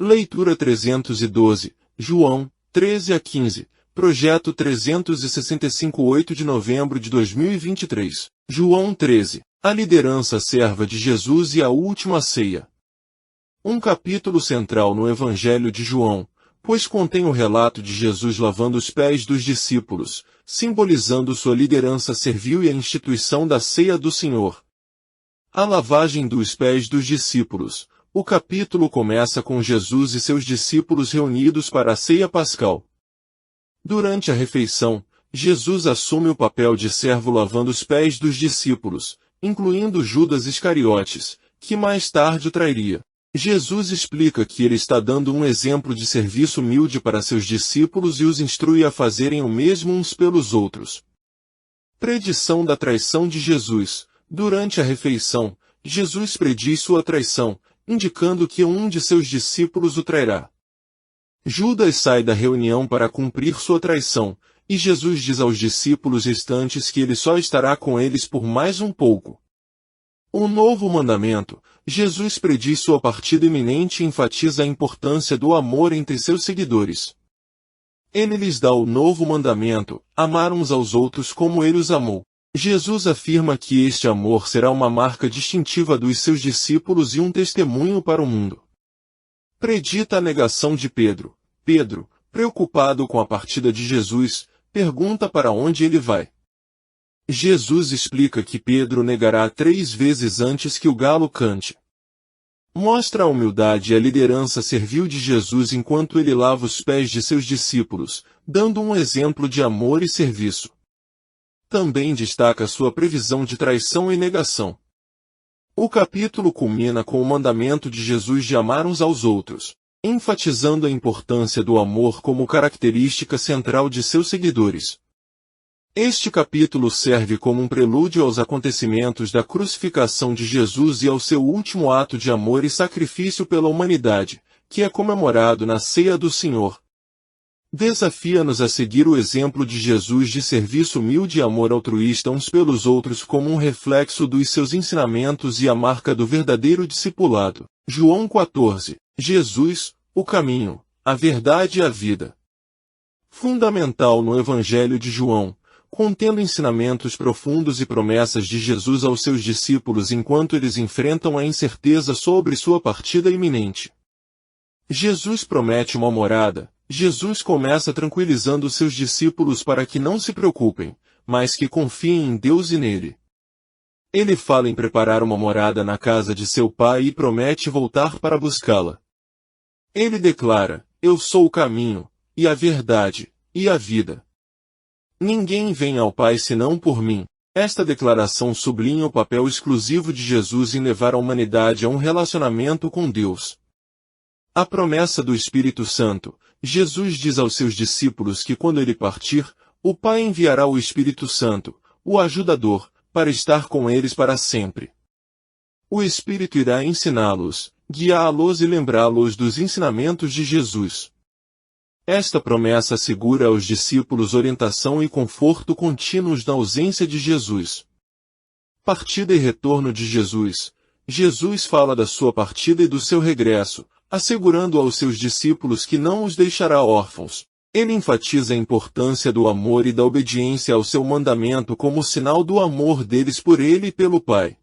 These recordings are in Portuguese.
Leitura 312, João, 13 a 15, Projeto 365, 8 de novembro de 2023. João 13. A liderança serva de Jesus e a última ceia. Um capítulo central no Evangelho de João, pois contém o relato de Jesus lavando os pés dos discípulos, simbolizando sua liderança servil e a instituição da ceia do Senhor. A lavagem dos pés dos discípulos. O capítulo começa com Jesus e seus discípulos reunidos para a ceia pascal. Durante a refeição, Jesus assume o papel de servo lavando os pés dos discípulos, incluindo Judas Iscariotes, que mais tarde o trairia. Jesus explica que ele está dando um exemplo de serviço humilde para seus discípulos e os instrui a fazerem o mesmo uns pelos outros. Predição da traição de Jesus. Durante a refeição, Jesus prediz sua traição, indicando que um de seus discípulos o trairá. Judas sai da reunião para cumprir sua traição, e Jesus diz aos discípulos restantes que ele só estará com eles por mais um pouco. O novo mandamento. Jesus prediz sua partida iminente e enfatiza a importância do amor entre seus seguidores. Ele lhes dá o novo mandamento, amar uns aos outros como ele os amou. Jesus afirma que este amor será uma marca distintiva dos seus discípulos e um testemunho para o mundo. Predita a negação de Pedro. Pedro, preocupado com a partida de Jesus, pergunta para onde ele vai. Jesus explica que Pedro negará 3 vezes antes que o galo cante. Mostra a humildade e a liderança servil de Jesus enquanto ele lava os pés de seus discípulos, dando um exemplo de amor e serviço. Também destaca sua previsão de traição e negação. O capítulo culmina com o mandamento de Jesus de amar uns aos outros, enfatizando a importância do amor como característica central de seus seguidores. Este capítulo serve como um prelúdio aos acontecimentos da crucificação de Jesus e ao seu último ato de amor e sacrifício pela humanidade, que é comemorado na ceia do Senhor. Desafia-nos a seguir o exemplo de Jesus de serviço humilde e amor altruísta uns pelos outros como um reflexo dos seus ensinamentos e a marca do verdadeiro discipulado. João 14. Jesus, o caminho, a verdade e a vida. Fundamental no Evangelho de João, contendo ensinamentos profundos e promessas de Jesus aos seus discípulos enquanto eles enfrentam a incerteza sobre sua partida iminente. Jesus promete uma morada. Jesus começa tranquilizando seus discípulos para que não se preocupem, mas que confiem em Deus e nele. Ele fala em preparar uma morada na casa de seu Pai e promete voltar para buscá-la. Ele declara: Eu sou o caminho, e a verdade, e a vida. Ninguém vem ao Pai senão por mim. Esta declaração sublinha o papel exclusivo de Jesus em levar a humanidade a um relacionamento com Deus. A promessa do Espírito Santo. Jesus diz aos seus discípulos que quando ele partir, o Pai enviará o Espírito Santo, o ajudador, para estar com eles para sempre. O Espírito irá ensiná-los, guiá-los e lembrá-los dos ensinamentos de Jesus. Esta promessa assegura aos discípulos orientação e conforto contínuos na ausência de Jesus. Partida e retorno de Jesus. Jesus fala da sua partida e do seu regresso, assegurando aos seus discípulos que não os deixará órfãos. Ele enfatiza a importância do amor e da obediência ao seu mandamento como sinal do amor deles por ele e pelo Pai.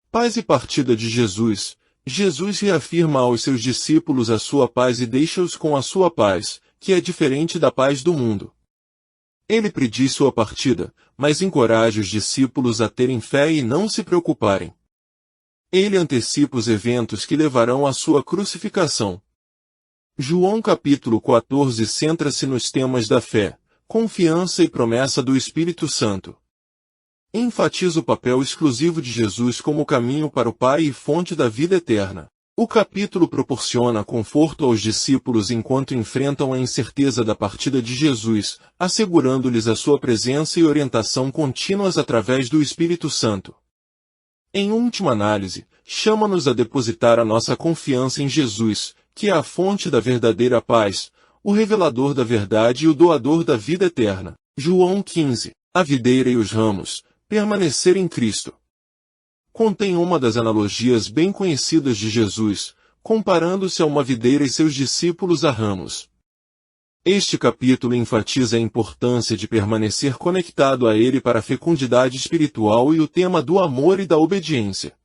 Paz e partida de Jesus. Jesus reafirma aos seus discípulos a sua paz e deixa-os com a sua paz, que é diferente da paz do mundo. Ele prediz sua partida, mas encoraja os discípulos a terem fé e não se preocuparem. Ele antecipa os eventos que levarão à sua crucificação. João capítulo 14 centra-se nos temas da fé, confiança e promessa do Espírito Santo. Enfatiza o papel exclusivo de Jesus como caminho para o Pai e fonte da vida eterna. O capítulo proporciona conforto aos discípulos enquanto enfrentam a incerteza da partida de Jesus, assegurando-lhes a sua presença e orientação contínuas através do Espírito Santo. Em última análise, chama-nos a depositar a nossa confiança em Jesus, que é a fonte da verdadeira paz, o revelador da verdade e o doador da vida eterna. João 15. A videira e os ramos. Permanecer em Cristo. Contém uma das analogias bem conhecidas de Jesus, comparando-se a uma videira e seus discípulos a ramos. Este capítulo enfatiza a importância de permanecer conectado a Ele para a fecundidade espiritual e o tema do amor e da obediência.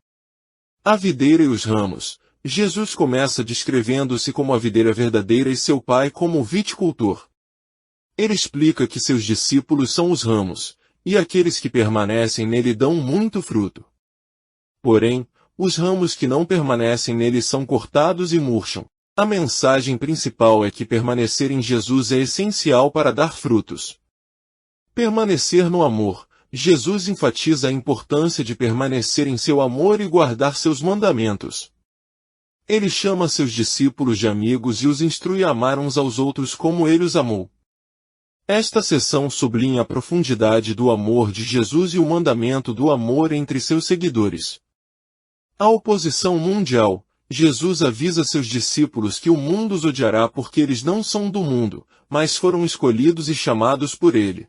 A videira e os ramos. Jesus começa descrevendo-se como a videira verdadeira e seu pai como o viticultor. Ele explica que seus discípulos são os ramos, e aqueles que permanecem nele dão muito fruto. Porém, os ramos que não permanecem nele são cortados e murcham. A mensagem principal é que permanecer em Jesus é essencial para dar frutos. Permanecer no amor. Jesus enfatiza a importância de permanecer em seu amor e guardar seus mandamentos. Ele chama seus discípulos de amigos e os instrui a amar uns aos outros como ele os amou. Esta seção sublinha a profundidade do amor de Jesus e o mandamento do amor entre seus seguidores. A oposição mundial. Jesus avisa seus discípulos que o mundo os odiará porque eles não são do mundo, mas foram escolhidos e chamados por ele.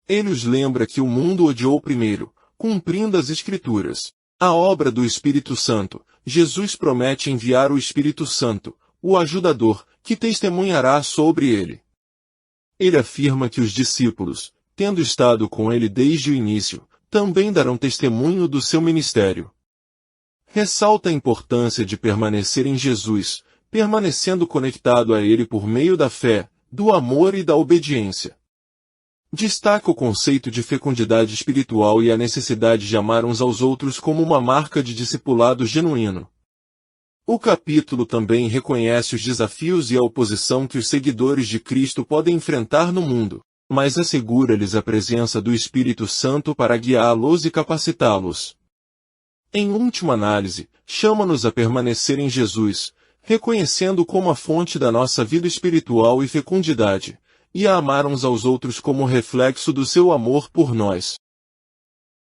Ele os lembra que o mundo odiou primeiro, cumprindo as Escrituras. A obra do Espírito Santo. Jesus promete enviar o Espírito Santo, o ajudador, que testemunhará sobre ele. Ele afirma que os discípulos, tendo estado com ele desde o início, também darão testemunho do seu ministério. Ressalta a importância de permanecer em Jesus, permanecendo conectado a Ele por meio da fé, do amor e da obediência. Destaca o conceito de fecundidade espiritual e a necessidade de amar uns aos outros como uma marca de discipulado genuíno. O capítulo também reconhece os desafios e a oposição que os seguidores de Cristo podem enfrentar no mundo, mas assegura-lhes a presença do Espírito Santo para guiá-los e capacitá-los. Em última análise, chama-nos a permanecer em Jesus, reconhecendo como a fonte da nossa vida espiritual e fecundidade, e a amar uns aos outros como reflexo do seu amor por nós.